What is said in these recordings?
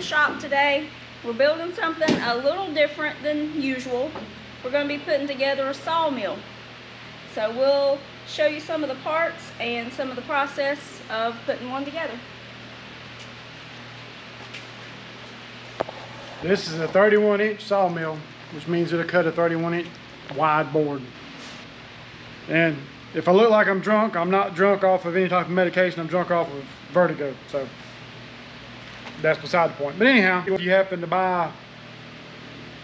shop today. We're building something a little different than usual. We're going to be putting together a sawmill. So we'll show you some of the parts and some of the process of putting one together. This is a 31-inch sawmill, which means it'll cut a 31-inch wide board. And if I look like I'm drunk, I'm not drunk off of any type of medication. I'm drunk off of vertigo. So that's beside the point. But anyhow, if you happen to buy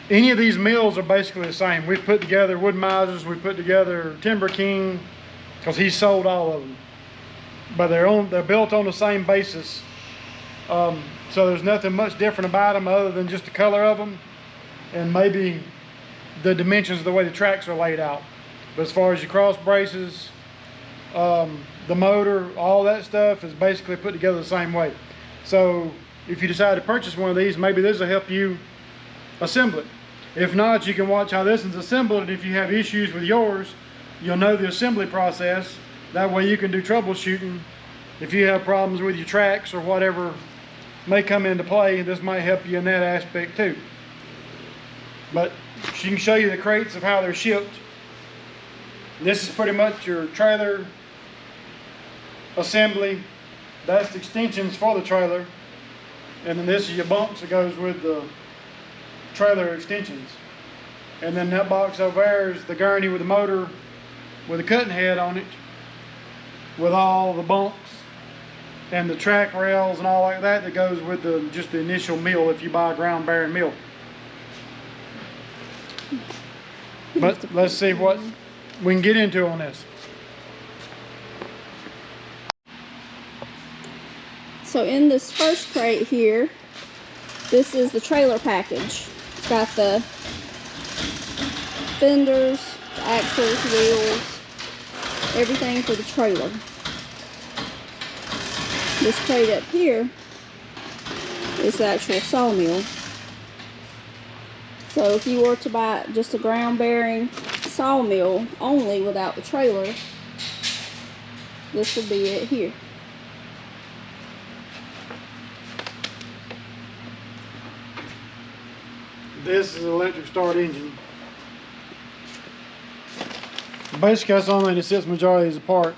any of these mills, are basically the same. We've put together Wood-Misers, we put together Timber King, because he sold all of them. But they're built on the same basis. So there's nothing much different about them other than just the color of them and maybe the dimensions of the way the tracks are laid out. But as far as your cross braces, the motor, all that stuff is basically put together the same way. So if you decide to purchase one of these, maybe this will help you assemble it. If not, you can watch how this one's assembled, and if you have issues with yours, you'll know the assembly process. That way you can do troubleshooting. If you have problems with your tracks or whatever may come into play, this might help you in that aspect too. But she can show you the crates of how they're shipped. This is pretty much your trailer assembly. That's the extensions for the trailer. And then this is your bunks that goes with the trailer extensions. And then that box over there is the gurney with the motor with a cutting head on it, with all the bunks and the track rails and all like that goes with just the initial mill if you buy a ground bearing mill. But let's see what we can get into on this. So in this first crate here, this is the trailer package. It's got the fenders, the axles, wheels, everything for the trailer. This crate up here is the actual sawmill. So if you were to buy just a ground bearing sawmill only without the trailer, this would be it here. This is an electric start engine. Basically that's the only thing that sets majority of these apart.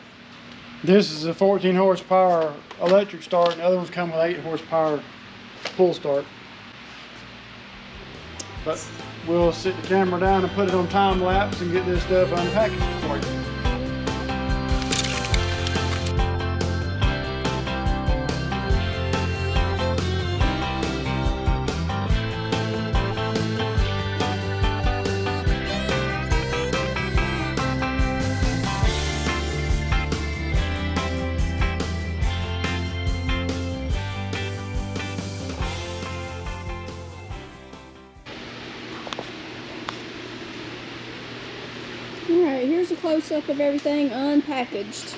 This is a 14 horsepower electric start, and the other ones come with 8 horsepower full start. But we'll sit the camera down and put it on time lapse and get this stuff unpackaged for you. Alright, here's a close-up of everything unpackaged.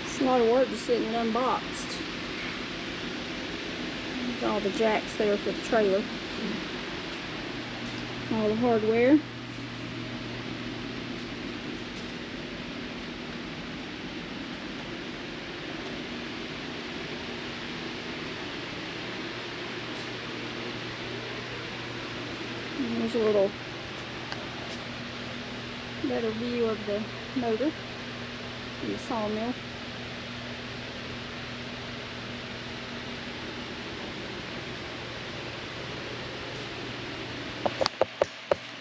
It's a lot of work just sitting unboxed. All the jacks there for the trailer, all the hardware. And there's a little better view of the motor and the sawmill.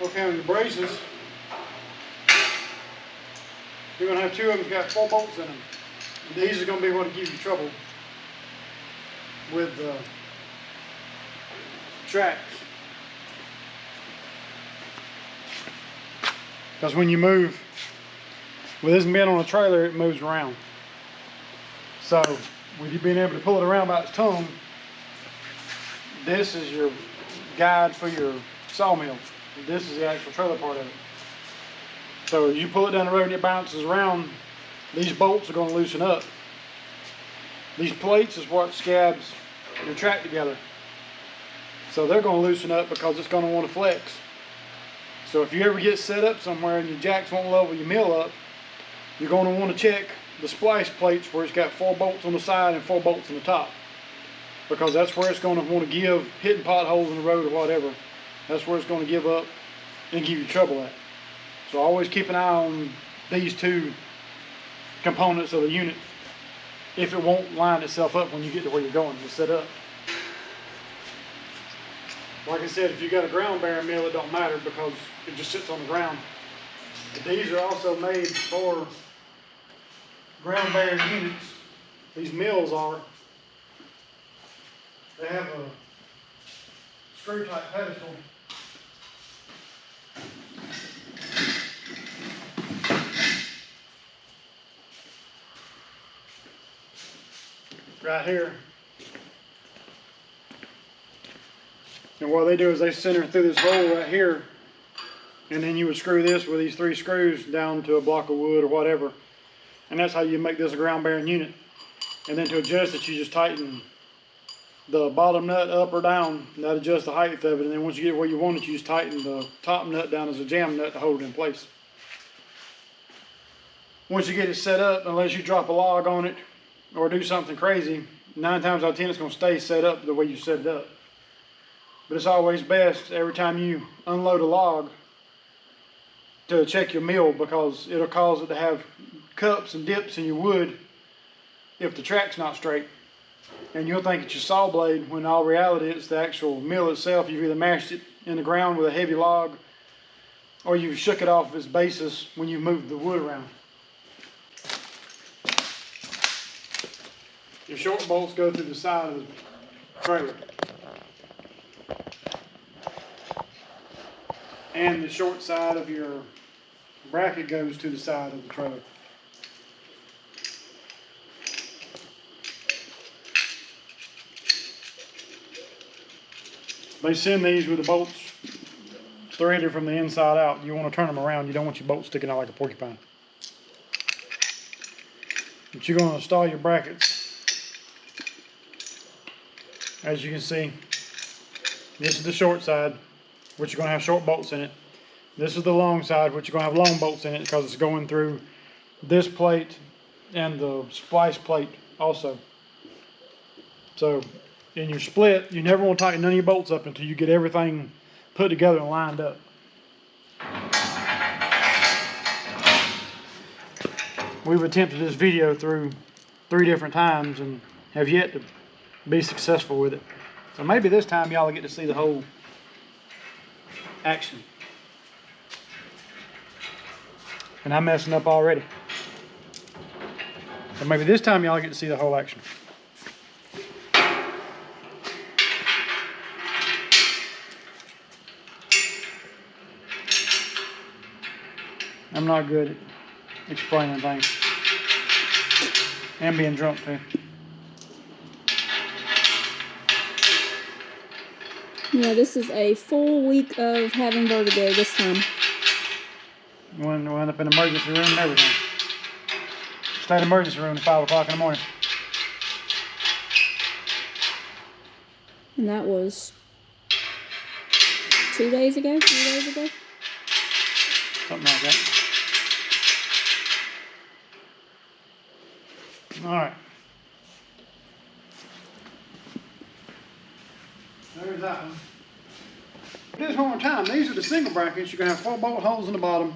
Okay, on your braces, you're going to have 2 of them got 4 bolts in them. And these are going to be what will give you trouble with the tracks. Because when you move, with this bent on a trailer, it moves around. So with you being able to pull it around by its tongue, this is your guide for your sawmill. This is the actual trailer part of it. So as you pull it down the road and it bounces around, these bolts are going to loosen up. These plates is what scabs your track together. So they're going to loosen up because it's going to want to flex. So if you ever get set up somewhere and your jacks won't level your mill up, you're going to want to check the splice plates where it's got 4 bolts on the side and 4 bolts on the top. Because that's where it's going to want to give, hitting potholes in the road or whatever. That's where it's going to give up and give you trouble at. So always keep an eye on these 2 components of the unit if it won't line itself up when you get to where you're going to set up. Like I said, if you got a ground bearing mill, it don't matter because it just sits on the ground. But these are also made for ground bearing units. These mills are. They have a screw type pedestal. Right here. And what they do is they center through this hole right here, and then you would screw this with these 3 screws down to a block of wood or whatever. And that's how you make this a ground bearing unit. And then to adjust it, you just tighten the bottom nut up or down. That adjusts the height of it. And then once you get where you want it, you just tighten the top nut down as a jam nut to hold it in place. Once you get it set up, unless you drop a log on it or do something crazy, 9 times out of 10 it's going to stay set up the way you set it up. But it's always best every time you unload a log to check your mill, because it'll cause it to have cups and dips in your wood if the track's not straight. And you'll think it's your saw blade when in all reality it's the actual mill itself. You've either mashed it in the ground with a heavy log or you've shook it off its basis when you moved the wood around. Your short bolts go through the side of the trailer. And the short side of your bracket goes to the side of the trailer. They send these with the bolts threaded from the inside out. You want to turn them around. You don't want your bolts sticking out like a porcupine. But you're going to install your brackets. As you can see, this is the short side, which you're going to have short bolts in it. This is the long side, which you're going to have long bolts in it because it's going through this plate and the splice plate also. So in your split, you never want to tighten none of your bolts up until you get everything put together and lined up. We've attempted this video through 3 different times and have yet to be successful with it. So maybe this time y'all will get to see the whole action. And I'm messing up already. So maybe this time y'all get to see the whole action. I'm not good at explaining things. And being drunk too. Yeah, this is a full week of having vertigo this time. We'll end up in the emergency room and everything. Stay in the emergency room at 5 o'clock in the morning. And that was 2 days ago, 3 days ago. Something like that. Alright. There's that one. Just one more time. These are the single brackets. You're going to have 4 bolt holes in the bottom,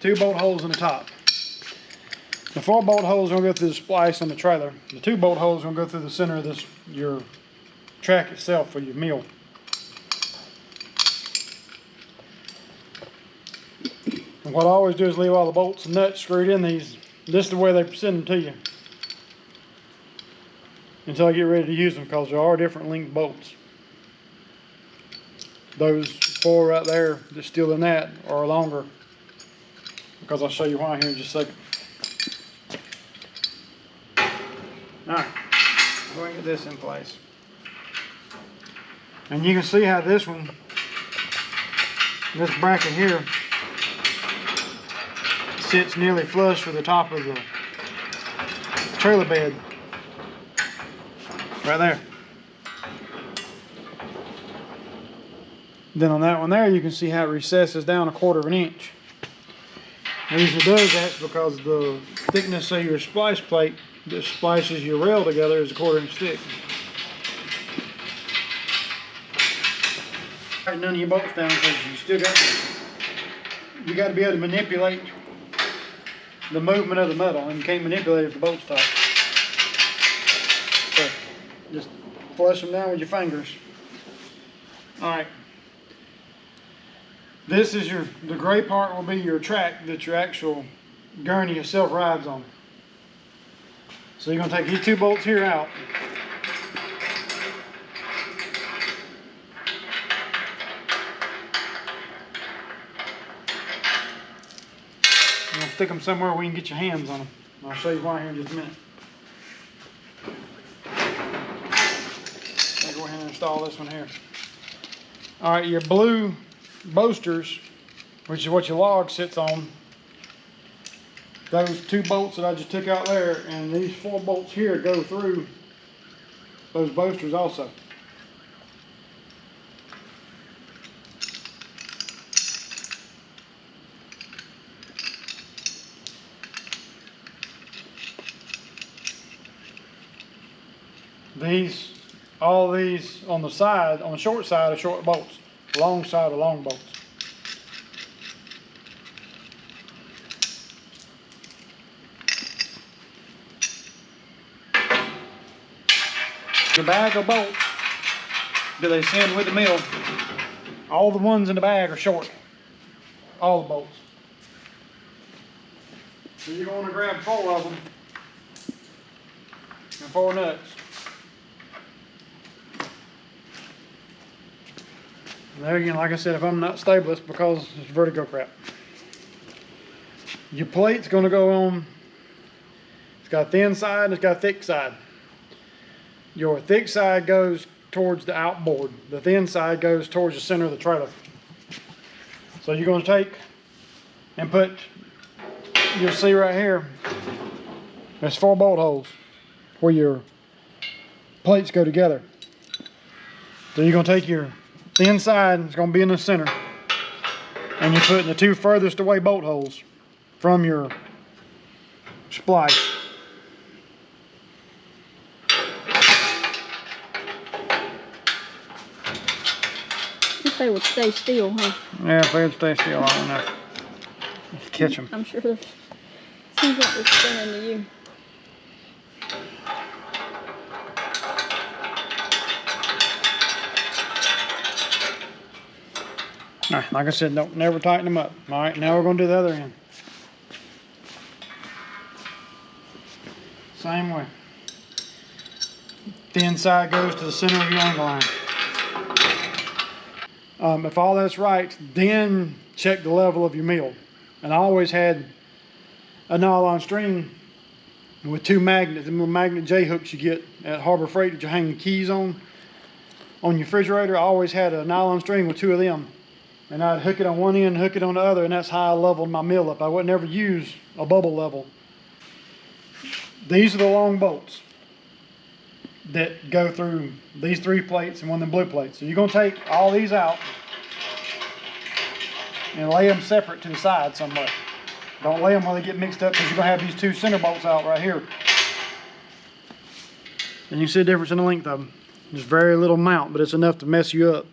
2 bolt holes in the top. The 4 bolt holes are going to go through the splice on the trailer. The 2 bolt holes are going to go through the center of this, your track itself for your mill. And what I always do is leave all the bolts and nuts screwed in these. This is the way they send them to you until I get ready to use them, because there are different length bolts. Those 4 right there that's still in that are longer, because I'll show you why here in just a second. Alright, go ahead and get this in place. And you can see how this one, this bracket here, sits nearly flush with the top of the trailer bed. Right there. Then on that one there, you can see how it recesses down 1/4 inch. The reason it does that is because the thickness of your splice plate that splices your rail together is 1/4 inch thick. Tighten none of your bolts down because you got to be able to manipulate the movement of the metal, and you can't manipulate it if the bolt's tight. So just flush them down with your fingers. All right. This is the gray part will be your track that your actual gurney itself rides on. So you're going to take these 2 bolts here out. I'm going to stick them somewhere where you can get your hands on them. I'll show you why here in just a minute. I'll go ahead and install this one here. All right, your blue boasters, which is what your log sits on, those 2 bolts that I just took out there, and these 4 bolts here go through those boasters also. All these on the side, on the short side are short bolts, long side are long bolts. The bag of bolts that they send with the mill, all the ones in the bag are short, all the bolts. So you're going to grab 4 of them and 4 nuts. And there again, like I said, if I'm not stable, it's because it's vertigo crap. Your plate's going to go on, it's got a thin side and it's got a thick side. Your thick side goes towards the outboard. The thin side goes towards the center of the trailer. So you're going to take and put, you'll see right here, there's 4 bolt holes where your plates go together. So you're going to take your thin side, it's going to be in the center, and you're putting the 2 furthest away bolt holes from your splice. If they would stay still, huh? Yeah, if they would stay still long enough. Just catch them. I'm sure there's, seems like they're spinning to you. All right, like I said, don't never tighten them up. All right, now we're going to do the other end. Same way. Thin side goes to the center of your angle line. If all that's right, then check the level of your mill. And I always had a nylon string with 2 magnets, the little magnet J-hooks you get at Harbor Freight that you hang the keys on your refrigerator. I always had a nylon string with 2 of them. And I'd hook it on one end, hook it on the other, and that's how I leveled my mill up. I would never use a bubble level. These are the long bolts that go through these 3 plates and one of them blue plates. So you're going to take all these out and lay them separate to the side somewhere. Don't lay them where they get mixed up, because you're going to have these 2 center bolts out right here. And you can see the difference in the length of them. There's very little amount, but it's enough to mess you up.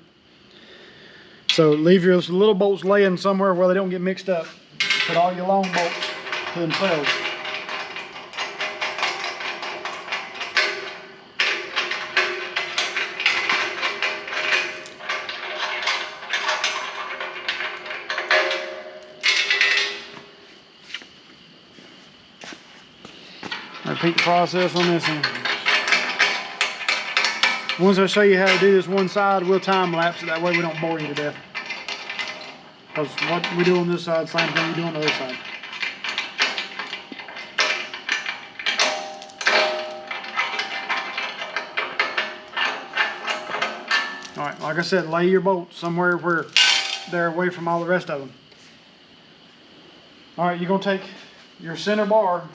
So leave your little bolts laying somewhere where they don't get mixed up. Put all your long bolts to themselves. Repeat the process on this end. Once I show you how to do this one side, we'll time lapse it. That way we don't bore you to death. Because what we do on this side, same thing we do on the other side. Alright, like I said, lay your bolts somewhere where they're away from all the rest of them. All right, you're gonna take your center bar,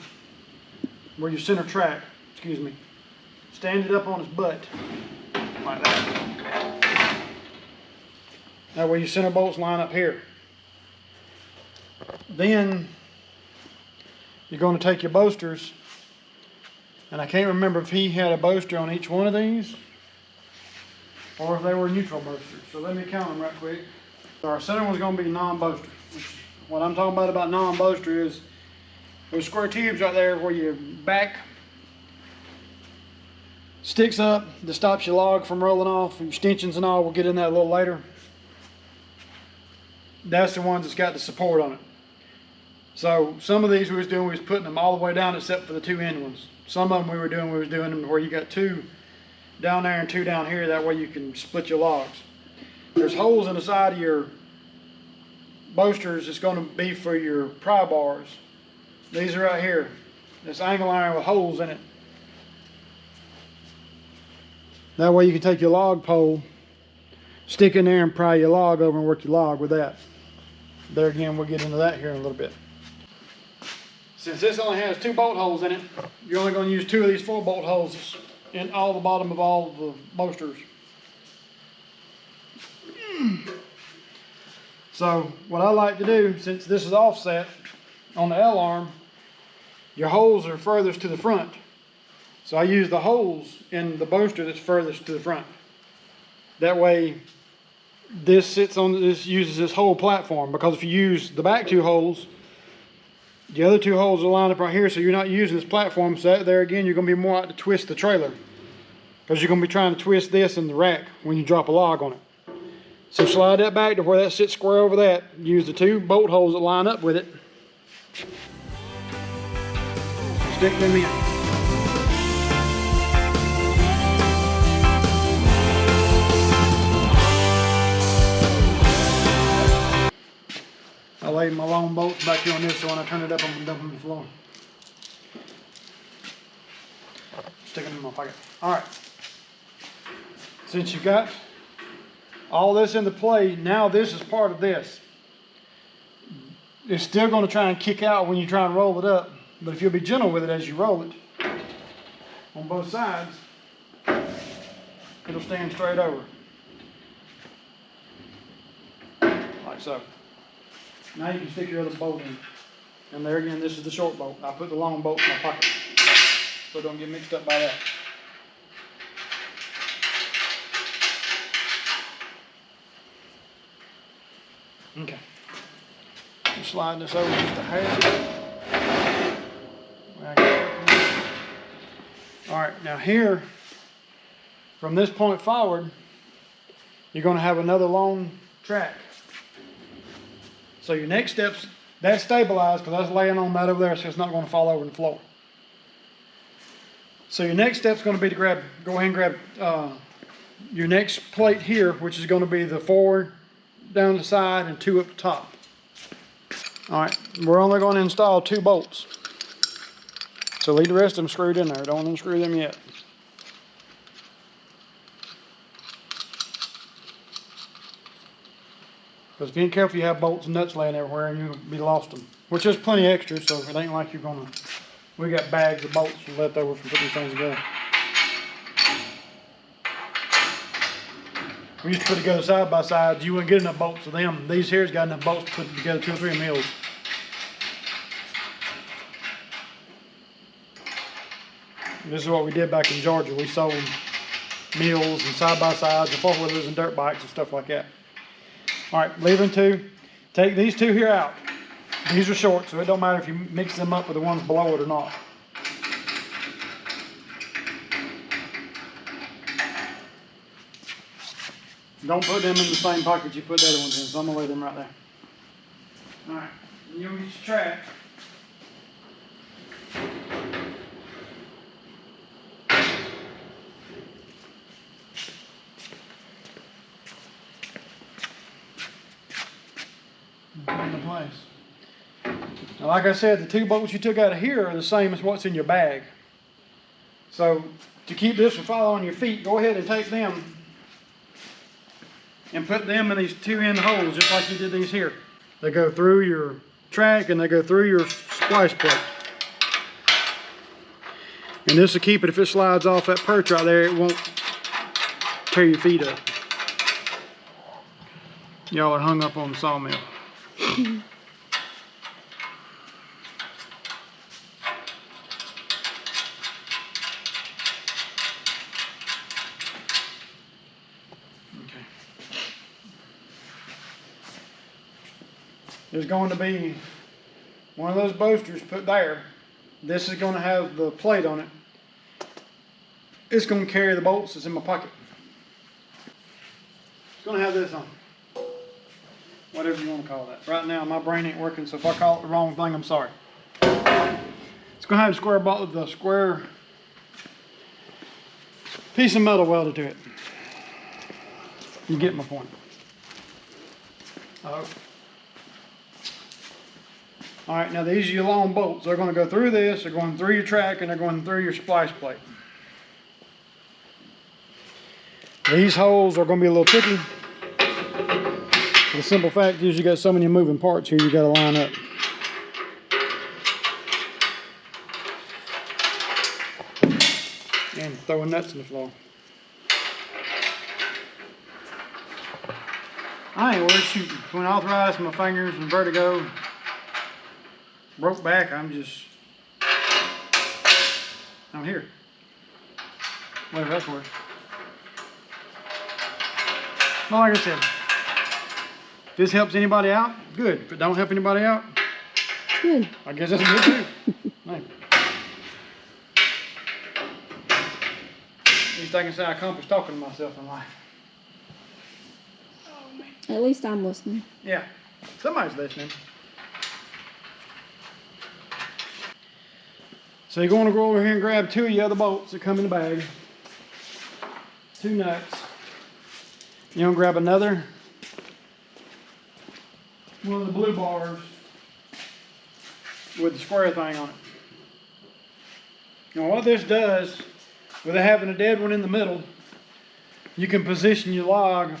or your center track, excuse me, stand it up on its butt, like that. That way your center bolts line up here. Then you're gonna take your boasters, and I can't remember if he had a boaster on each one of these, or if they were neutral boasters. So let me count them right quick. So our center one's gonna be non-boaster. What I'm talking about non-boaster is those square tubes right there where your back sticks up that stops your log from rolling off. Your stanchions and all, we'll get in that a little later. That's the ones that's got the support on it. So some of these we was putting them all the way down except for the two end ones. Some of them we was doing them where you got two down there and two down here. That way you can split your logs. There's holes in the side of your boasters. It's going to be for your pry bars. These are right here. This angle iron with holes in it. That way you can take your log pole, stick in there and pry your log over and work your log with that. There again, we'll get into that here in a little bit. Since this only has 2 bolt holes in it, you're only going to use 2 of these 4 bolt holes in all the bottom of all the boasters. So what I like to do, since this is offset on the L arm, your holes are furthest to the front. So I use the holes in the boaster that's furthest to the front. That way this sits on this, uses this whole platform, because if you use the back 2 holes, the other 2 holes are lined up right here, so you're not using this platform. So that, there again, you're going to be more out to twist the trailer, because you're going to be trying to twist this in the rack when you drop a log on it. So slide that back to where that sits square over that. Use the 2 bolt holes that line up with it. Stick them in. I laid my long bolts back here on this, so when I turn it up, I'm going to dump them on the floor. Stick them in my pocket. Alright. Since you've got all this into play, now this is part of this. It's still going to try and kick out when you try and roll it up, but if you'll be gentle with it as you roll it on both sides, it'll stand straight over. Like so. Now you can stick your other bolt in. And there again, this is the short bolt. I put the long bolt in my pocket, so don't get mixed up by that. Okay. I'm sliding this over just a hair. Alright, now here, from this point forward, you're going to have another long track. So your next step's, that's stabilized because that's laying on that over there, so it's not going to fall over the floor. So your next step's going to be to go ahead and grab your next plate here, which is going to be the 4 down the side and 2 up the top. Alright, we're only going to install 2 bolts. So leave the rest of them screwed in there. Don't unscrew them yet. Because if you ain't careful, you have bolts and nuts laying everywhere and you'll be lost them. Which is plenty extra, so it ain't like you're gonna... We got bags of bolts left over from putting these things together. We used to put together side by sides. You wouldn't get enough bolts of them. These here's got enough bolts to put together 2 or 3 meals. This is what we did back in Georgia. We sold meals and side by sides and 4-wheelers and dirt bikes and stuff like that. Alright, leaving 2. Take these 2 here out. These are short, so it don't matter if you mix them up with the ones below it or not. Don't put them in the same pocket you put the other ones in, so I'm going to lay them right there. Alright, you'll get your track. Into place. Now, like I said, the 2 bolts you took out of here are the same as what's in your bag. So to keep this from falling on your feet, go ahead and take them and put them in these 2 end holes, just like you did these here. They go through your track and they go through your splice plate. And this will keep it, if it slides off that perch right there, it won't tear your feet up. Y'all are hung up on the sawmill. Okay. There's going to be one of those boosters put there. This is going to have the plate on it. It's going to carry the bolts that's in my pocket. It's going to have this on. Whatever you want to call that. Right now my brain ain't working, so if I call it the wrong thing, I'm sorry. It's going to have the square piece of metal welded to it. You get my point. Alright, now these are your long bolts. They're going to go through this, they're going through your track, and they're going through your splice plate. These holes are going to be a little tricky. The simple fact is you got so many moving parts here you got to line up. And throwing nuts in the floor. I ain't worried shooting. When arthritis in my fingers and vertigo, broke back, I'm here. Whatever that's worth. Well, like I said, if this helps anybody out, good. If it don't help anybody out, good. I guess that's good too. Thank you. At least I can say I accomplished talking to myself in life. Oh, man. At least I'm listening. Yeah, somebody's listening. So you're going to go over here and grab 2 of your other bolts that come in the bag. 2 nuts. You're going to grab another one of the blue bars with the square thing on it. Now what this does, without having a dead one in the middle, you can position your log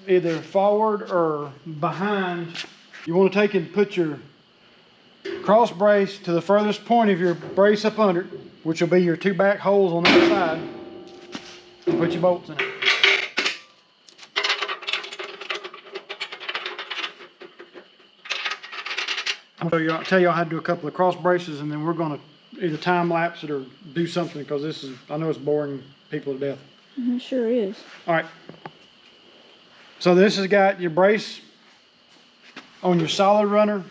either forward or behind. You want to take and put your cross brace to the furthest point of your brace up under it, which will be your 2 back holes on the other side, and put your bolts in it. I'll tell you how to do a couple of cross braces, and then we're going to either time lapse it or do something, because this is, I know it's boring people to death. It sure is. All right. So this has got your brace on your solid runner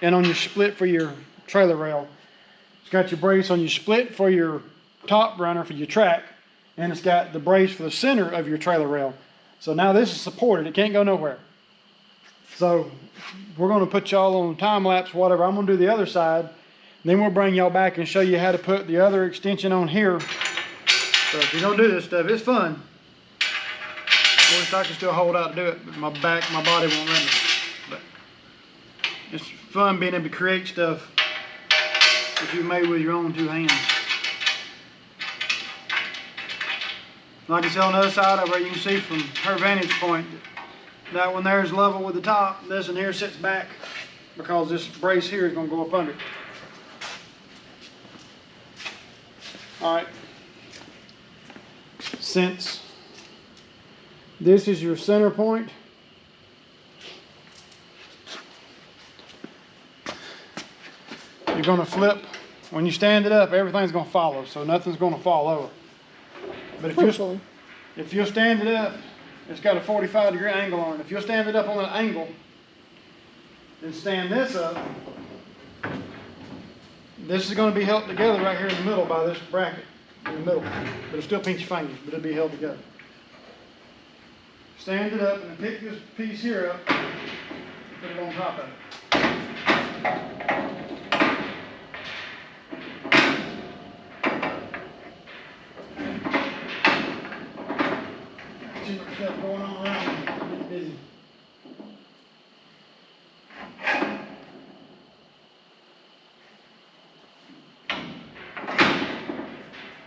and on your split for your trailer rail. It's got your brace on your split for your top runner for your track, and it's got the brace for the center of your trailer rail. So now this is supported. It can't go nowhere. So we're going to put y'all on time lapse, whatever. I'm going to do the other side. Then we'll bring y'all back and show you how to put the other extension on here. So if you're going to do this stuff, it's fun. I wish I could still hold out to do it, but my body won't let me. But it's fun being able to create stuff that you made with your own 2 hands. Like I said, on the other side of her, you can see from her vantage point that one there is level with the top. This one here sits back because this brace here is going to go up under it. Alright. Since this is your center point, you're going to flip. When you stand it up, everything's going to follow, so nothing's going to fall over. But if you'll stand it up, it's got a 45-degree angle on it. If you'll stand it up on that angle, then stand this up, this is going to be held together right here in the middle by this bracket in the middle. But it'll still pinch your fingers, but it'll be held together. Stand it up and then pick this piece here up and put it on top of it. Too much stuff going on around me. I'm getting busy.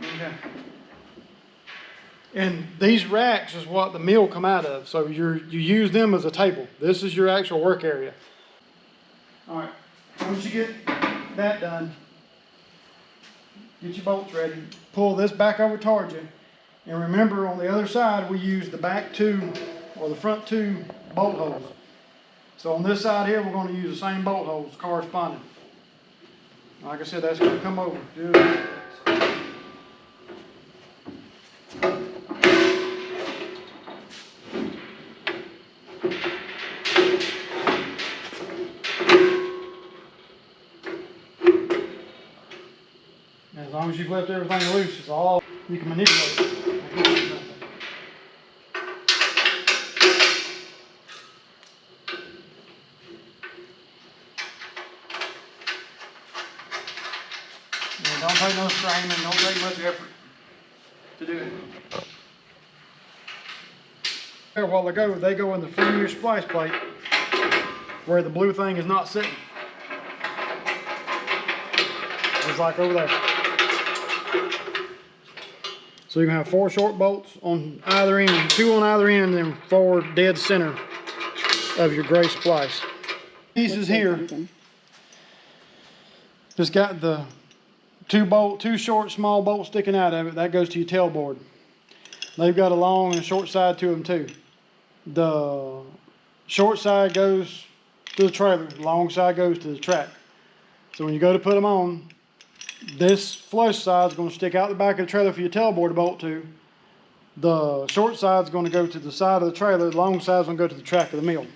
Okay. And these racks is what the mill come out of. So you use them as a table. This is your actual work area. All right. Once you get that done, get your bolts ready. Pull this back over towards you. And remember, on the other side, we use the back two or the front two bolt holes. So on this side here, we're going to use the same bolt holes corresponding. Like I said, that's going to come over. Do it. As long as you've left everything loose, it's all you can manipulate. And don't take no strain and don't take much effort to do it. A while ago, they go in the front splice plate where the blue thing is not sitting. It's like over there. So you can have 4 short bolts on either end, 2 on either end, and 4 dead center of your gray splice. Pieces here just got the 2 short small bolts sticking out of it. That goes to your tailboard. They've got a long and short side to them too. The short side goes to the trailer, the long side goes to the track. So when you go to put them on, this flush side is going to stick out the back of the trailer for your tailboard to bolt to. The short side is going to go to the side of the trailer. The long side is going to go to the track of the mill.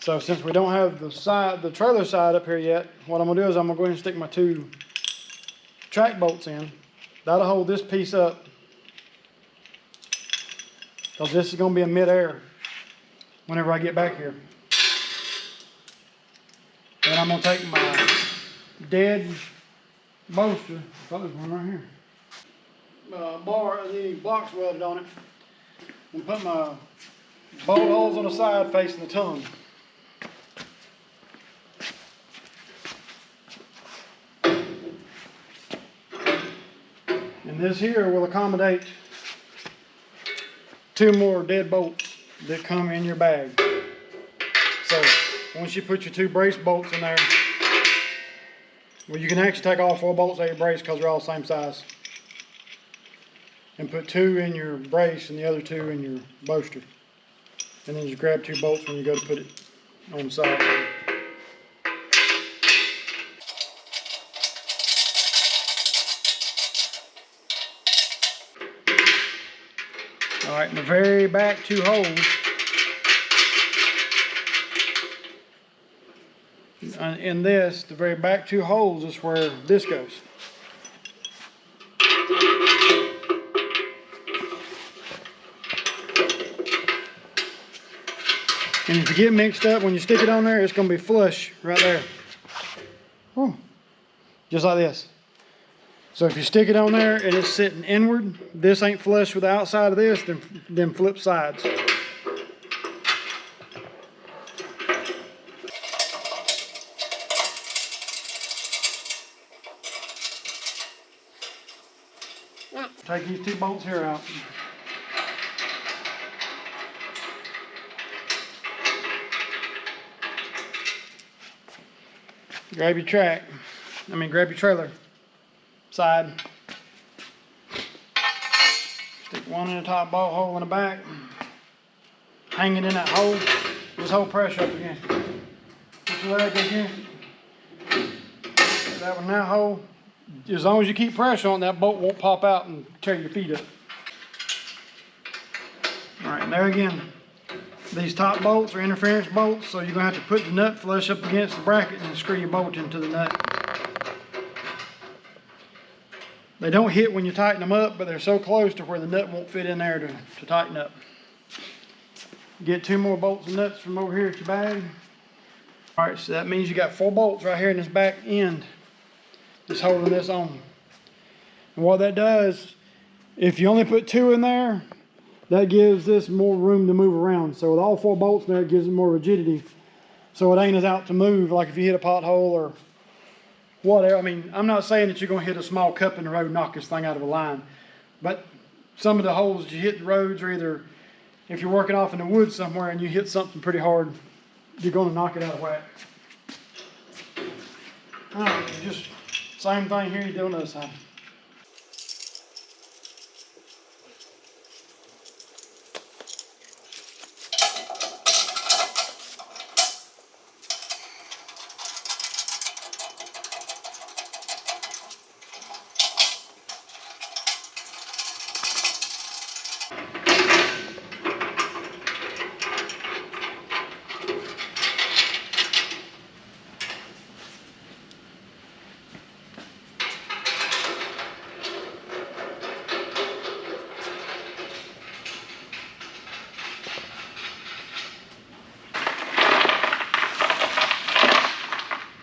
So since we don't have the trailer side up here yet, what I'm going to do is I'm going to go ahead and stick my 2 track bolts in. That'll hold this piece up, because this is going to be in mid-air whenever I get back here. And I'm going to take my dead bolster, I thought there's one right here, the blocks welded on it, and put my bolt holes on the side facing the tongue. And this here will accommodate 2 more dead bolts that come in your bag. So once you put your 2 brace bolts in there, well, you can actually take all 4 bolts out of your brace because they're all the same size, and put 2 in your brace and the other 2 in your bolster, and then just grab 2 bolts when you go to put it on the side. Alright, in the very back 2 holes, in this, the very back 2 holes is where this goes. And if you get mixed up, when you stick it on there, it's going to be flush right there. Whew. Just like this. So if you stick it on there and it's sitting inward, this ain't flush with the outside of this, then flip sides. Take these 2 bolts here out. Grab your grab your trailer side. Stick one in the top bolt hole in the back. Hang it in that hole. Just hold pressure up against it. Put your leg against it. Put that one in that hole. As long as you keep pressure on, that bolt won't pop out and tear your feet up. Alright, and there again, these top bolts are interference bolts, so you're going to have to put the nut flush up against the bracket and screw your bolt into the nut. They don't hit when you tighten them up, but they're so close to where the nut won't fit in there to tighten up. Get 2 more bolts and nuts from over here at your bag. Alright, so that means you got 4 bolts right here in this back end just holding this on. And what that does, if you only put 2 in there, that gives this more room to move around. So with all 4 bolts in there, it gives it more rigidity. So it ain't as out to move like if you hit a pothole or whatever. I mean, I'm not saying that you're going to hit a small cup in the road and knock this thing out of a line. But some of the holes that you hit in the roads are either if you're working off in the woods somewhere and you hit something pretty hard, you're gonna knock it out of whack. Alright, just same thing here you do on this side.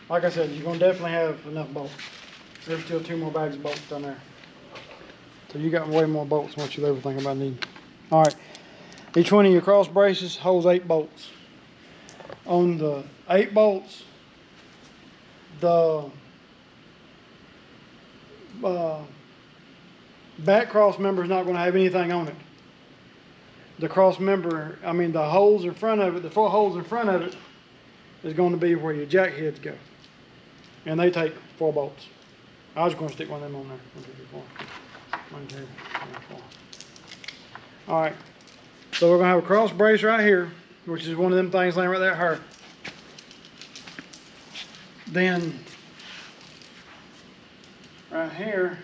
Like I said, you're gonna definitely have enough bolts. There's still 2 more bags of bolts down there. So you got way more bolts than what you'll ever think about needing. All right, each one of your cross braces holds 8 bolts. On the 8 bolts, the back cross member is not gonna have anything on it. The cross member, I mean the holes in front of it, the 4 holes in front of it is going to be where your jack heads go. And they take 4 bolts. I was going to stick one of them on there. 1, 2, 3, 4. 1, 2, 3, 4. All right. So we're going to have a cross brace right here, which is one of them things laying right there at her. Then right here,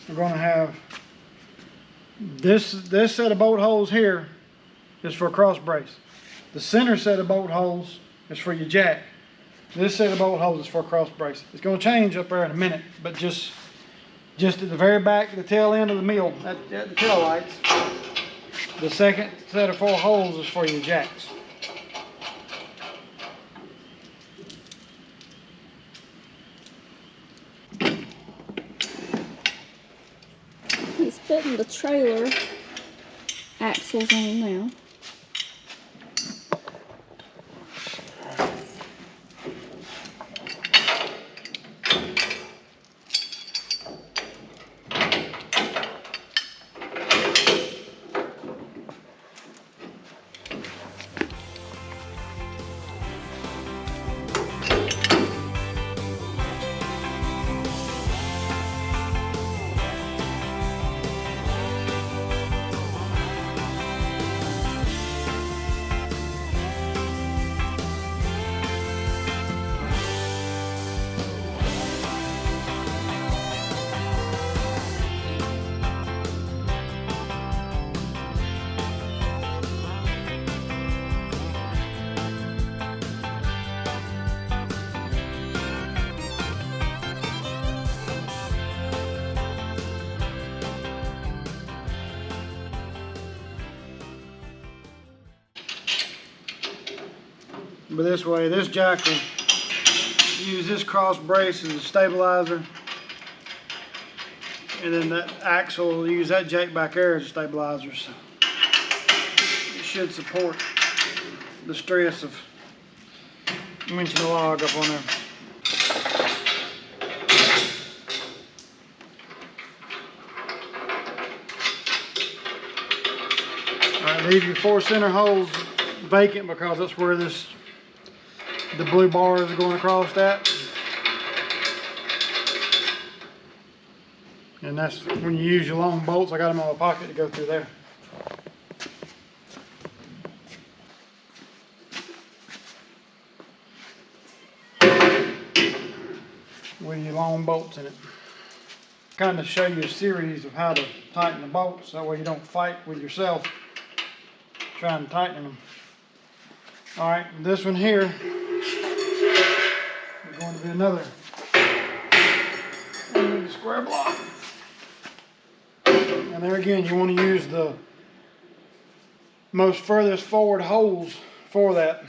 we're going to have this set of bolt holes here is for a cross brace. The center set of bolt holes is for your jack. This set of bolt holes is for a cross brace. It's going to change up there in a minute, but just at the very back, the tail end of the mill, at the tail lights, the second set of 4 holes is for your jacks. He's putting the trailer axles on now. But this way, this jack will use this cross brace as a stabilizer, and then that axle will use that jack back there as a stabilizer. So it should support the stress of winching the log up on there. Alright, leave your 4 center holes vacant because that's where the blue bars are going across that. And that's when you use your long bolts. I got them in my pocket to go through there. With your long bolts in it. Kind of show you a series of how to tighten the bolts. That way you don't fight with yourself trying to tighten them. Alright, this one here is going to be another square block. And there again, you want to use the most furthest forward holes for that.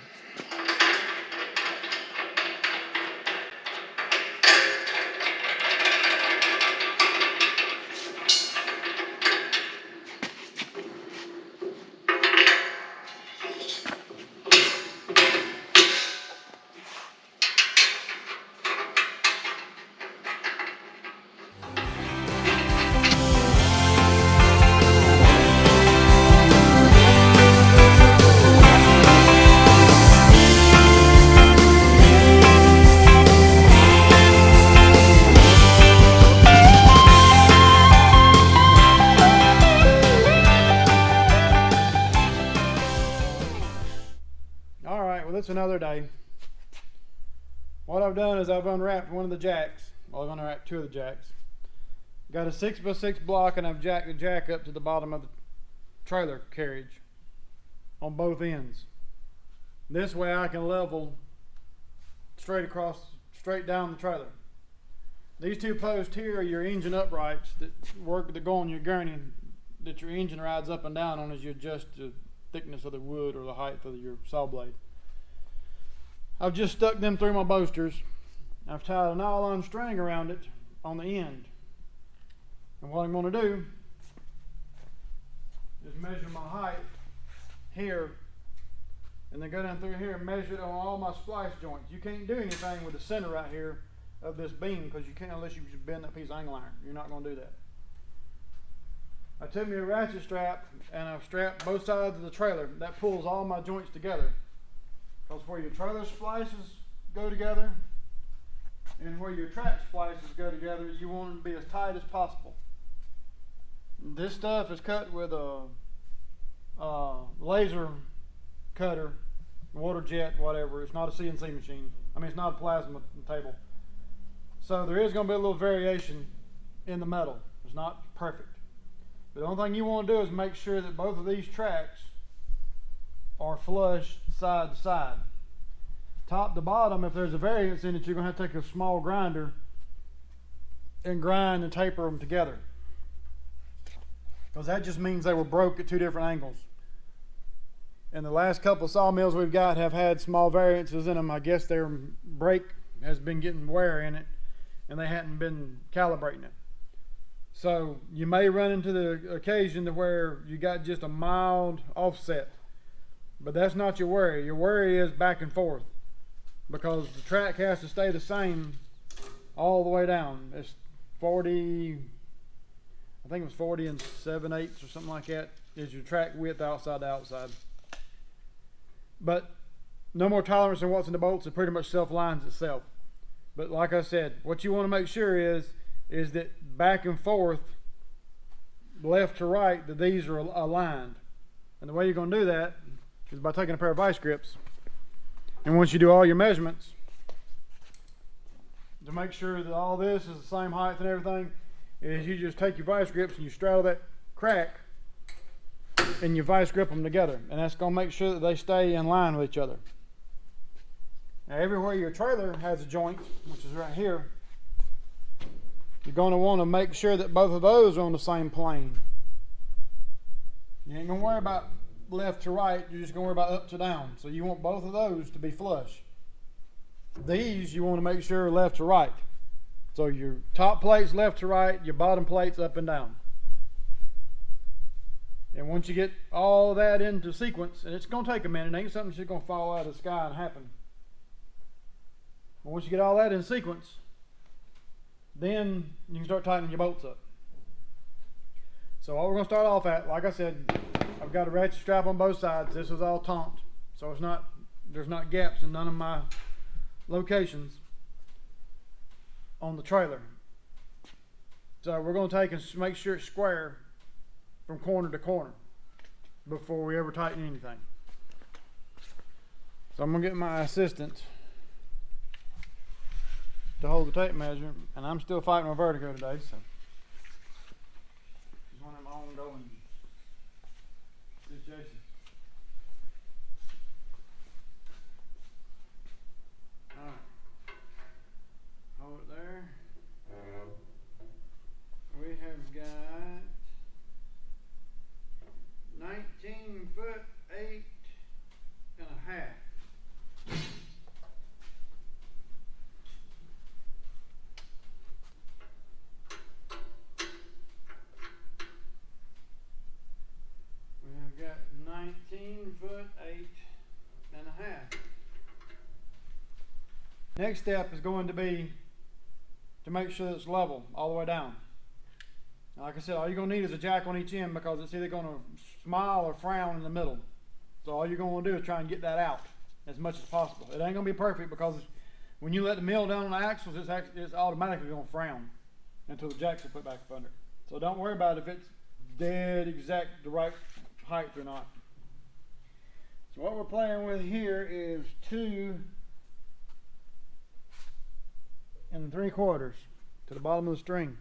another day. What I've done is I've unwrapped one of the jacks. Well, I've unwrapped two of the jacks. Got a 6x6 block, and I've jacked the jack up to the bottom of the trailer carriage on both ends. This way I can level straight down the trailer. These two posts here are your engine uprights that go on your gurney that your engine rides up and down on as you adjust the thickness of the wood or the height of your saw blade. I've just stuck them through my boasters. I've tied a nylon string around it on the end. And what I'm going to do is measure my height here, and then go down through here and measure it on all my splice joints. You can't do anything with the center right here of this beam, because you can't unless you bend that piece of angle iron. You're not going to do that. I took me a ratchet strap and I've strapped both sides of the trailer. That pulls all my joints together. Because where your trailer splices go together and where your track splices go together, you want them to be as tight as possible. This stuff is cut with a laser cutter, water jet, whatever. It's not a CNC machine. I mean, it's not a plasma table. So there is going to be a little variation in the metal. It's not perfect. But the only thing you want to do is make sure that both of these tracks are flush side to side. Top to bottom, if there's a variance in it, you're going to have to take a small grinder and grind and taper them together. Because that just means they were broke at two different angles. And the last couple of sawmills we've got have had small variances in them. I guess their brake has been getting wear in it, and they hadn't been calibrating it. So you may run into the occasion to where you got just a mild offset. But that's not your worry. Your worry is back and forth, because the track has to stay the same all the way down. It's 40, I think it was 40 7/8 or something like that is your track width outside to outside. But no more tolerance than what's in the bolts. It pretty much self-lines itself. But like I said, what you want to make sure is that back and forth, left to right, that these are aligned. And the way you're going to do that is by taking a pair of vice grips. And once you do all your measurements, to make sure that all this is the same height and everything, is you just take your vice grips and you straddle that crack and you vice grip them together. And that's going to make sure that they stay in line with each other. Now, everywhere your trailer has a joint, which is right here, you're going to want to make sure that both of those are on the same plane. You ain't going to worry about left to right, you're just going to worry about up to down. So you want both of those to be flush. These you want to make sure are left to right. So your top plate's left to right, your bottom plate's up and down. And once you get all that into sequence, and it's going to take a minute, it ain't something that's just going to fall out of the sky and happen. But once you get all that in sequence, then you can start tightening your bolts up. So what we're going to start off at, like I said, I've got a ratchet strap on both sides. This is all taut, so there's not gaps in none of my locations on the trailer. So we're going to take and make sure it's square from corner to corner before we ever tighten anything. So I'm going to get my assistant to hold the tape measure, and I'm still fighting my vertigo today, so it's one of them ongoing situations. Alright, hold it there. We have got 19 foot 8 and a half. We have got 19 foot 8 and a half. Next step is going to be to make sure it's level all the way down. Like I said, all you're going to need is a jack on each end, because it's either going to smile or frown in the middle. So all you're going to do is try and get that out as much as possible. It ain't going to be perfect, because when you let the mill down on the axles, it's automatically going to frown until the jacks are put back up under. So don't worry about if it's dead exact the right height or not. So what we're playing with here is 2 3/4 to the bottom of the string.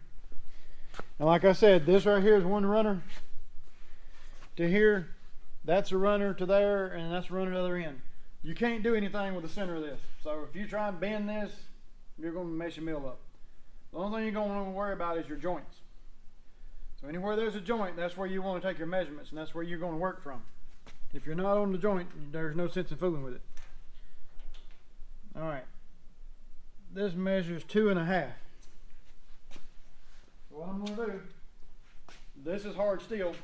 And like I said, this right here is one runner to here. That's a runner to there, and that's a runner to the other end. You can't do anything with the center of this. So if you try and bend this, you're going to mess your mill up. The only thing you're going to want to worry about is your joints. So anywhere there's a joint, that's where you want to take your measurements, and that's where you're going to work from. If you're not on the joint, there's no sense in fooling with it. Alright. This measures 2 1/2. So what I'm going to do, this is hard steel.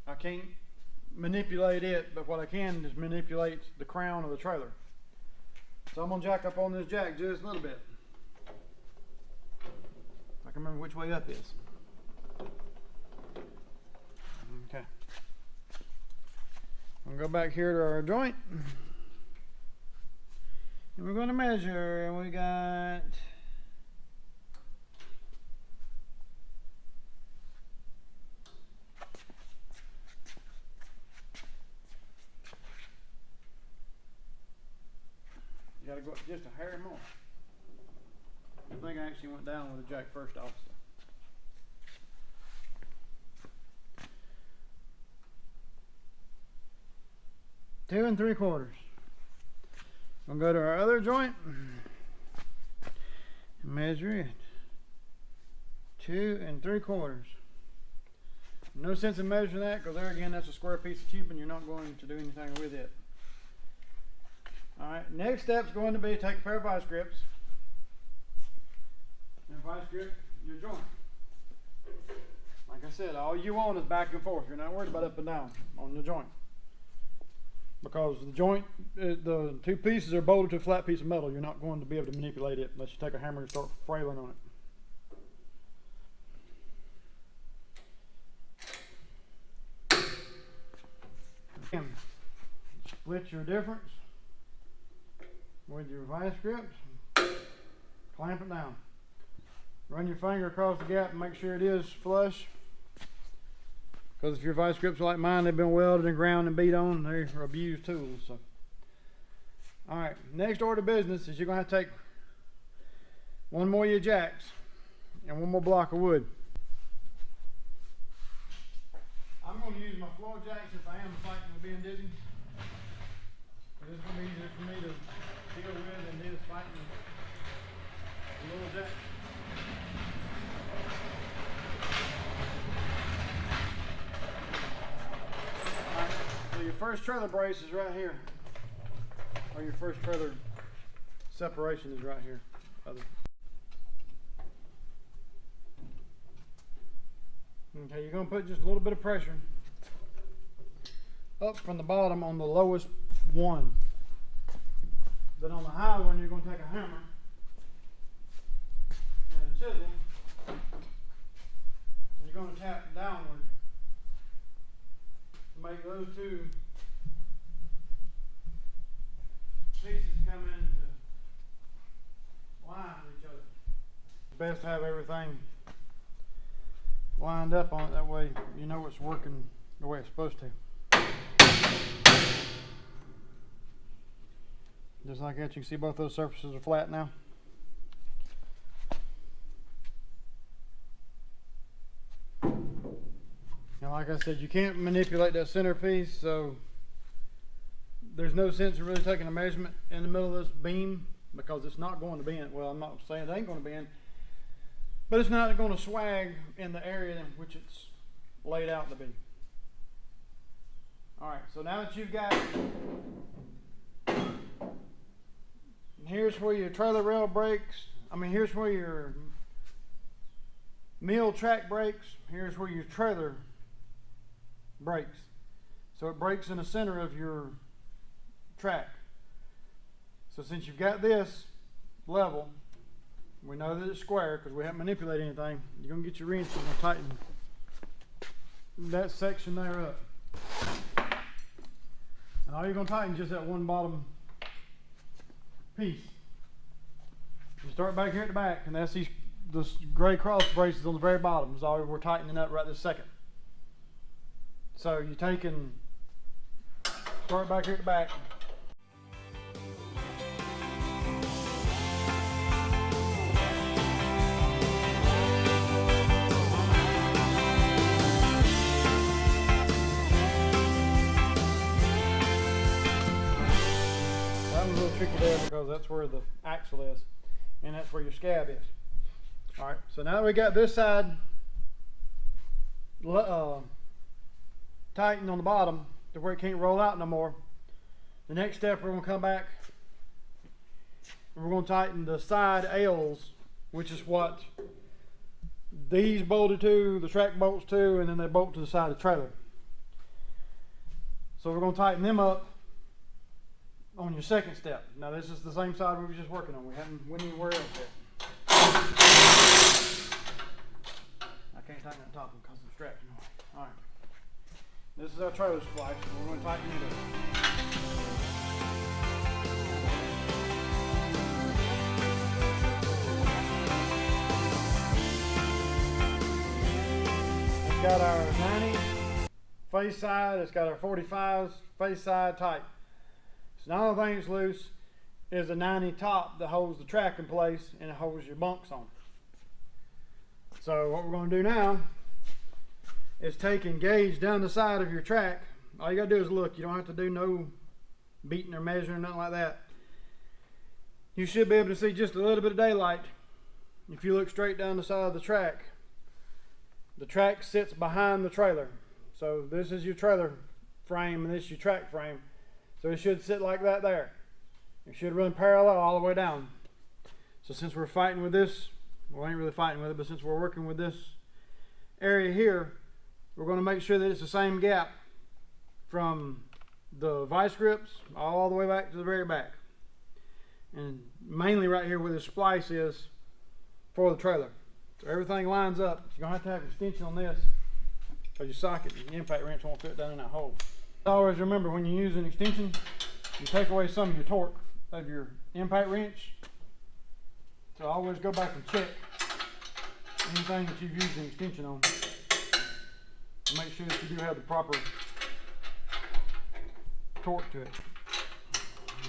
I can't manipulate it, but what I can is manipulate the crown of the trailer. So I'm going to jack up on this jack just a little bit. I can remember which way up is. Okay. I'm going to go back here to our joint. And we're going to measure, and we got you got to go up just a hair more. I think I actually went down with the jack first off. So. 2 3/4. We'll go to our other joint and measure it. 2 3/4. No sense in measuring that, because there again, that's a square piece of tubing. You're not going to do anything with it. Alright, next step is going to be take a pair of vice grips and vice grip your joint. Like I said, all you want is back and forth. You're not worried about up and down on the joint. Because the joint, the 2 pieces are bolted to a flat piece of metal. You're not going to be able to manipulate it unless you take a hammer and start frailing on it. Again, split your difference with your vice grips, clamp it down. Run your finger across the gap and make sure it is flush. Because if your vice grips are like mine, they've been welded and ground and beat on. They're abused tools. So, all right, next order of business is you're going to have to take 1 more of your jacks and 1 more block of wood. I'm going to use my floor jack since I am fighting with being dizzy. It's going to be easier for me to deal with than it is fighting the little jack. So your first trailer brace is right here, or your first trailer separation is right here. Okay, you're going to put just a little bit of pressure up from the bottom on the lowest one. Then on the high one, you're going to take a hammer and a chisel, and you're going to tap downward to make those 2 pieces come into line with each other. It's best to have everything lined up on it, that way you know it's working the way it's supposed to. Just like that, you can see both those surfaces are flat now. And like I said, you can't manipulate that center piece, so there's no sense in really taking a measurement in the middle of this beam, because it's not going to bend. Well, I'm not saying it ain't going to bend, but it's not going to swag in the area in which it's laid out to be. Alright, so now that you've got, here's where your trailer rail breaks. Here's where your mill track breaks. Here's where your trailer breaks. So it breaks in the center of your track. So since you've got this level, we know that it's square because we haven't manipulated anything. You're going to get your wrench and tighten that section there up. And all you're going to tighten is just that one bottom piece. You start back here at the back, and that's these gray cross braces on the very bottom. Is all we're tightening up right this second. So you're taking Start back here at the back. That was a little tricky there because that's where the axle is, and that's where your scab is. All right, so now that we got this side tightened on the bottom to where it can't roll out no more, the next step we're going to come back and we're going to tighten the side L's, which is what these bolted to, the track bolts to, and then they bolt to the side of the trailer. So we're going to tighten them up on your second step. Now this is the same side we were just working on. We haven't went anywhere else yet. I can't tighten that top one because I'm strapped in the way. Alright. This is our trailer splice, and we're going to tighten it up. It's got our 90 face side, it's got our 45s face side tight. So the only thing that's loose is the 90 top that holds the track in place and it holds your bunks on. So what we're going to do now is take and gauge down the side of your track. All you got to do is look. You don't have to do no beating or measuring, nothing like that. You should be able to see just a little bit of daylight if you look straight down the side of the track. The track sits behind the trailer. So this is your trailer frame and this is your track frame. So it should sit like that there. It should run parallel all the way down. So since we're fighting with this, well, I ain't really fighting with it, but since we're working with this area here, we're going to make sure that it's the same gap from the vice grips all the way back to the very back. And mainly right here where the splice is for the trailer. So everything lines up. You're going to have extension on this because your socket and your impact wrench won't fit down in that hole. Always remember, when you use an extension, you take away some of your torque of your impact wrench. So always go back and check anything that you've used an extension on. Make sure that you do have the proper torque to it.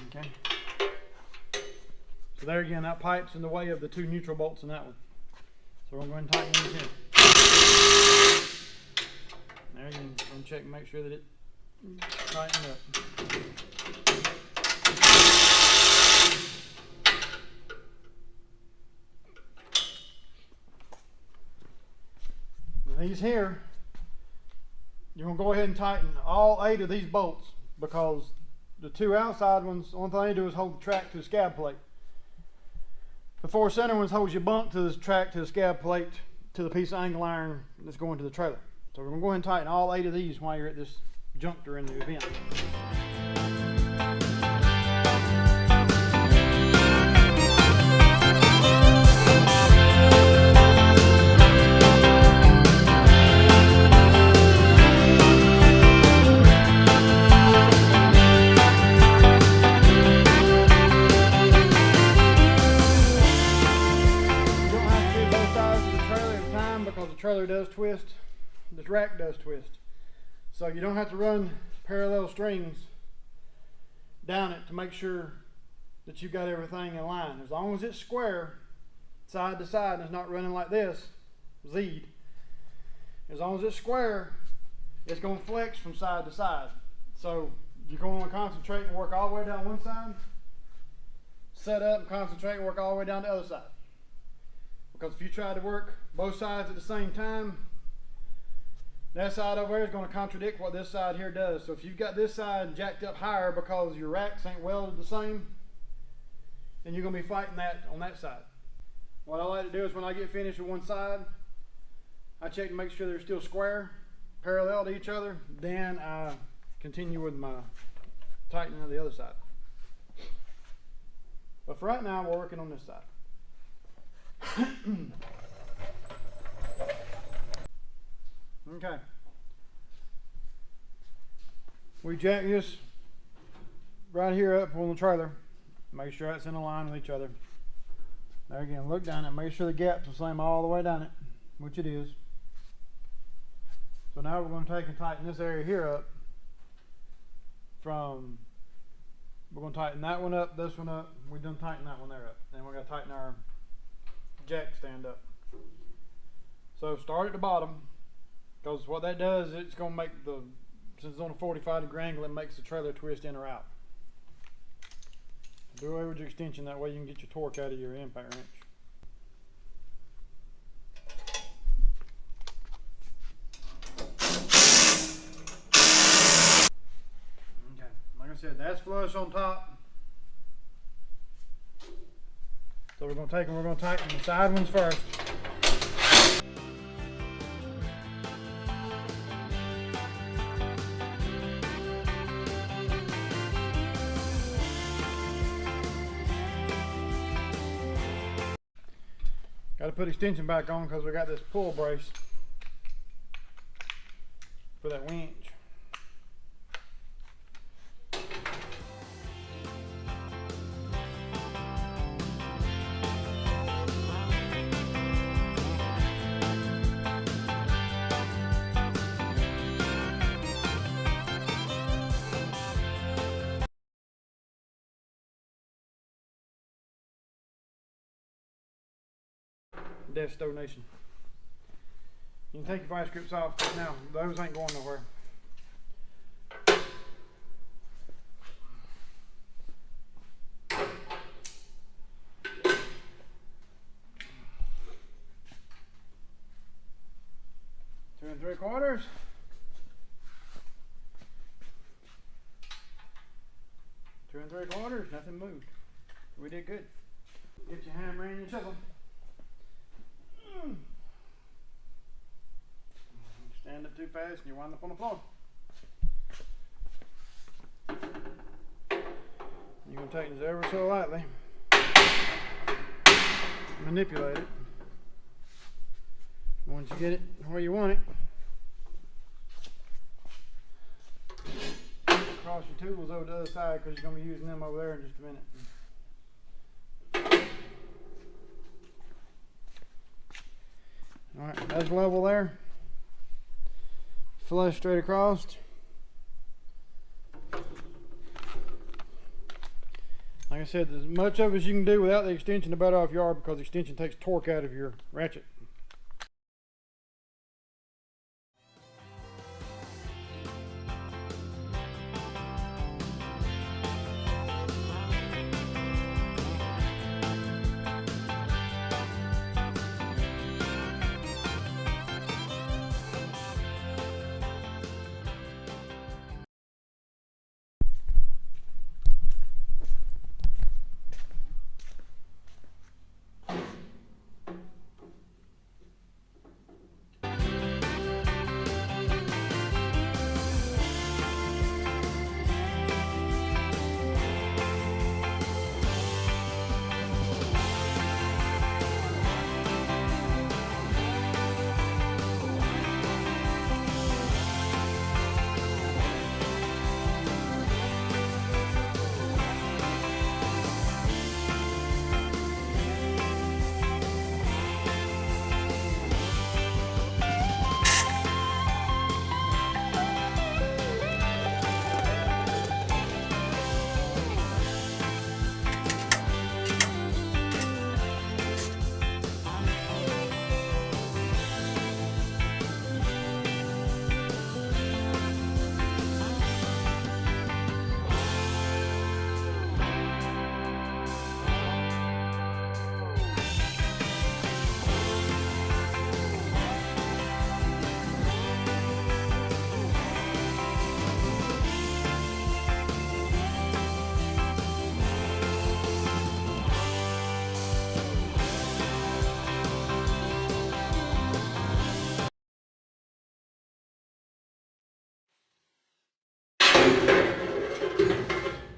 Okay. So there again, that pipe's in the way of the two neutral bolts in that one. So we're going to go ahead and tighten these in. There again, I'm going to check and make sure that it tightened up. These here, you're going to go ahead and tighten all 8 of these bolts because the 2 outside ones, the only thing they do is hold the track to the scab plate. The 4 center ones holds your bunk to the track to the scab plate to the piece of angle iron that's going to the trailer. So we're going to go ahead and tighten all 8 of these while you're at this juncture in the event. The trailer does twist, this rack does twist, so you don't have to run parallel strings down it to make sure that you got everything in line. As long as it's square side to side and it's not running like this, Z'd, as long as it's square, it's going to flex from side to side. So you're going to concentrate and work all the way down one side, set up and concentrate and work all the way down the other side. Because if you try to work both sides at the same time, that side over there is going to contradict what this side here does. So if you've got this side jacked up higher because your racks ain't welded the same, then you're going to be fighting that on that side. What I like to do is when I get finished with one side, I check to make sure they're still square, parallel to each other, then I continue with my tightening of the other side. But for right now, we're working on this side. Okay. We jack this right here up on the trailer. Make sure it's in line with each other. There again, look down it. Make sure the gap's the same all the way down it, which it is. So now we're going to take and tighten this area here up from, we're gonna tighten that one up, this one up, we done tighten that one there up. Then we're gonna tighten our jack stand up. So start at the bottom, because what that does, it's gonna make the, since it's on a 45-degree angle, it makes the trailer twist in or out. Do away with your extension, that way you can get your torque out of your impact wrench. Okay, like I said, that's flush on top. So we're gonna take and we're gonna tighten the side ones first. Got to put extension back on because we got this pull brace for that winch. Death donation. You can take your vice grips off now. Those ain't going nowhere. Two and 3/4. Two and 3/4. Nothing moved. We did good. Get your hammer and your chisel. Stand up too fast and you wind up on the floor. You can tighten this ever so lightly. Manipulate it. Once you get it where you want it, cross your tools over to the other side because you're going to be using them over there in just a minute. Alright, that's level there. Flush straight across. Like I said, as much of it as you can do without the extension, the better off you are, because the extension takes torque out of your ratchet.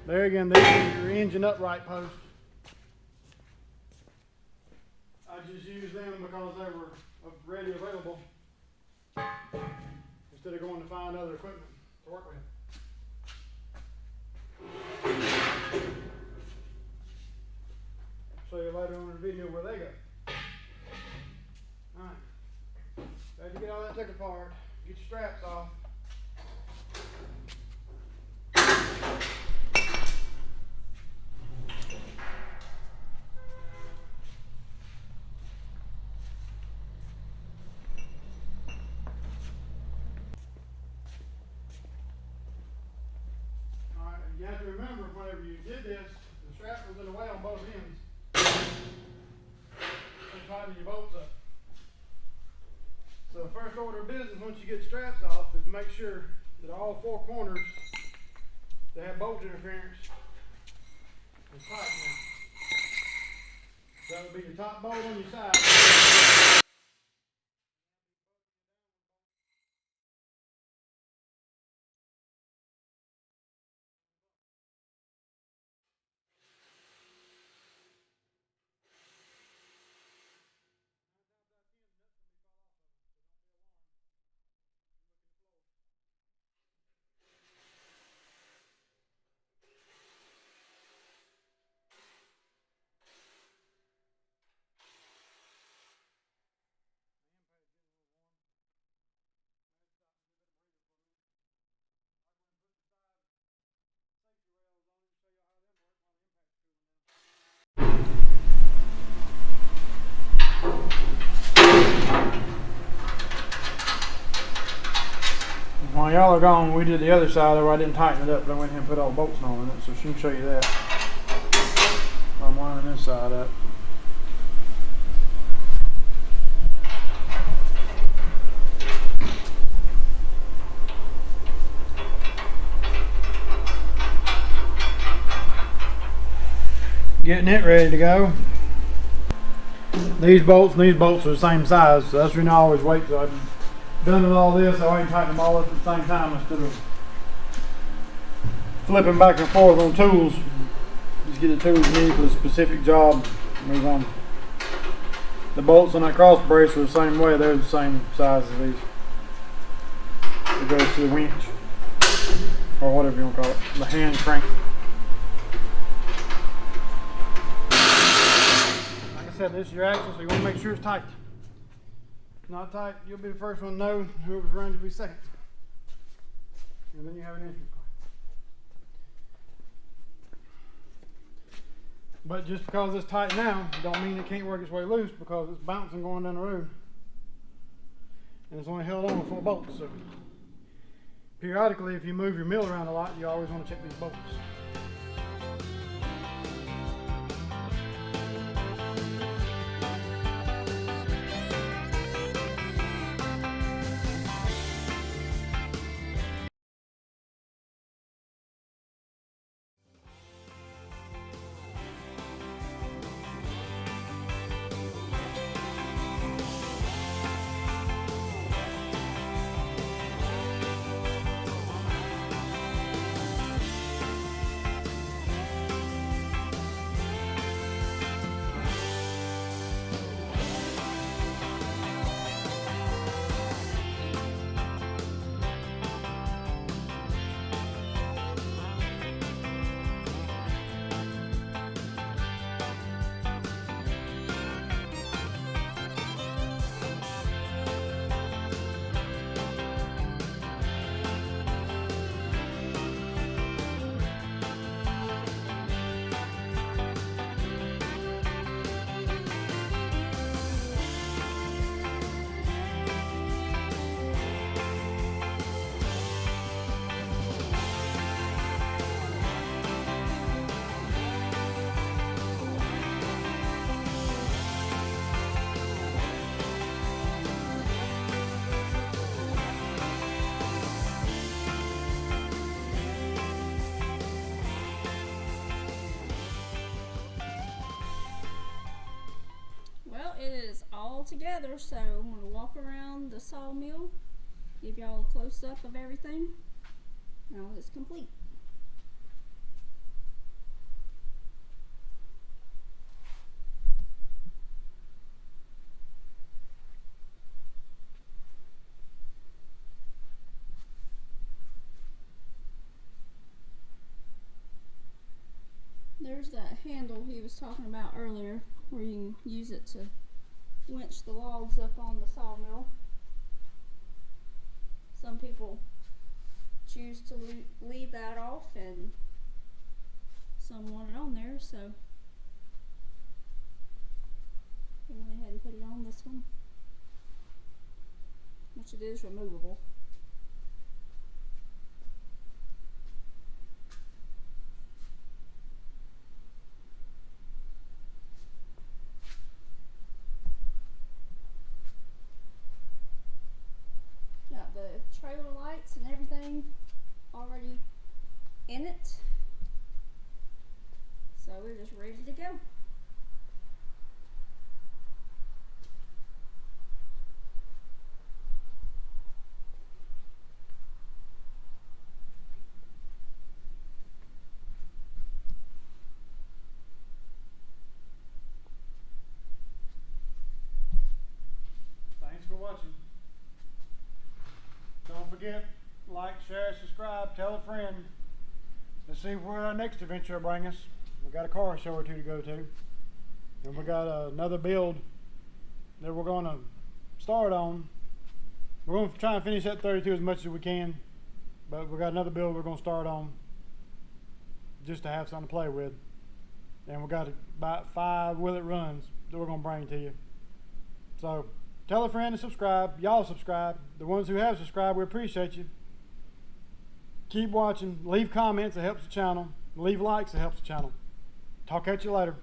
There again, these are your engine upright posts. I just used them because they were ready available instead of going to find other equipment to work with. Show you later on in the video where they go. Alright. After you get all that took apart, get your straps off. Alright, you have to remember whenever you did this, the strap was in the way on both ends. And tighten your bolts up. So the first order of business once you get straps off is make sure that all four corners that have bolt interference is tight now. That would be your top bolt on your side. While y'all are gone, we did the other side where I didn't tighten it up, but I went ahead and put all the bolts on in it, so she can show you that. I'm lining this side up. Getting it ready to go. These bolts and these bolts are the same size, so that's the reason I always wait till I've done with all this. I can tighten them all up at the same time instead of flipping back and forth on tools. Just get the tools you need for the specific job. Move on. The bolts on that cross brace are the same way. They're the same size as these. It goes to the winch, or whatever you want to call it, the hand crank. Like I said, this is your axle, so you want to make sure it's tight. If not tight, you'll be the first one to know. Whoever's around you will be second. And then you have an instrument card. But just because it's tight now, don't mean it can't work its way loose, because it's bouncing going down the road. And it's only held on with 4 bolts. So periodically, if you move your mill around a lot, you always want to check these bolts. Together, so I'm going to walk around the sawmill, give y'all a close-up of everything. Now it's complete. There's that handle he was talking about earlier, where you can use it to winch the logs up on the sawmill. Some people choose to leave that off, and some want it on there, so we went ahead and put it on this one, which it is removable. Got the trailer lights and everything already in it, so we're just ready to go. Thanks for watching. Don't forget, like, share, subscribe, tell a friend. Let's see where our next adventure will bring us. We got a car show or two to go to. And we got another build that we're going to start on. We're going to try and finish that 32 as much as we can. But we got another build we're going to start on just to have something to play with. And we got about 5 Will It Runs that we're going to bring to you. So tell a friend to subscribe. Y'all subscribe. The ones who have subscribed, we appreciate you. Keep watching. Leave comments, it helps the channel. Leave likes, it helps the channel. Talk at you later.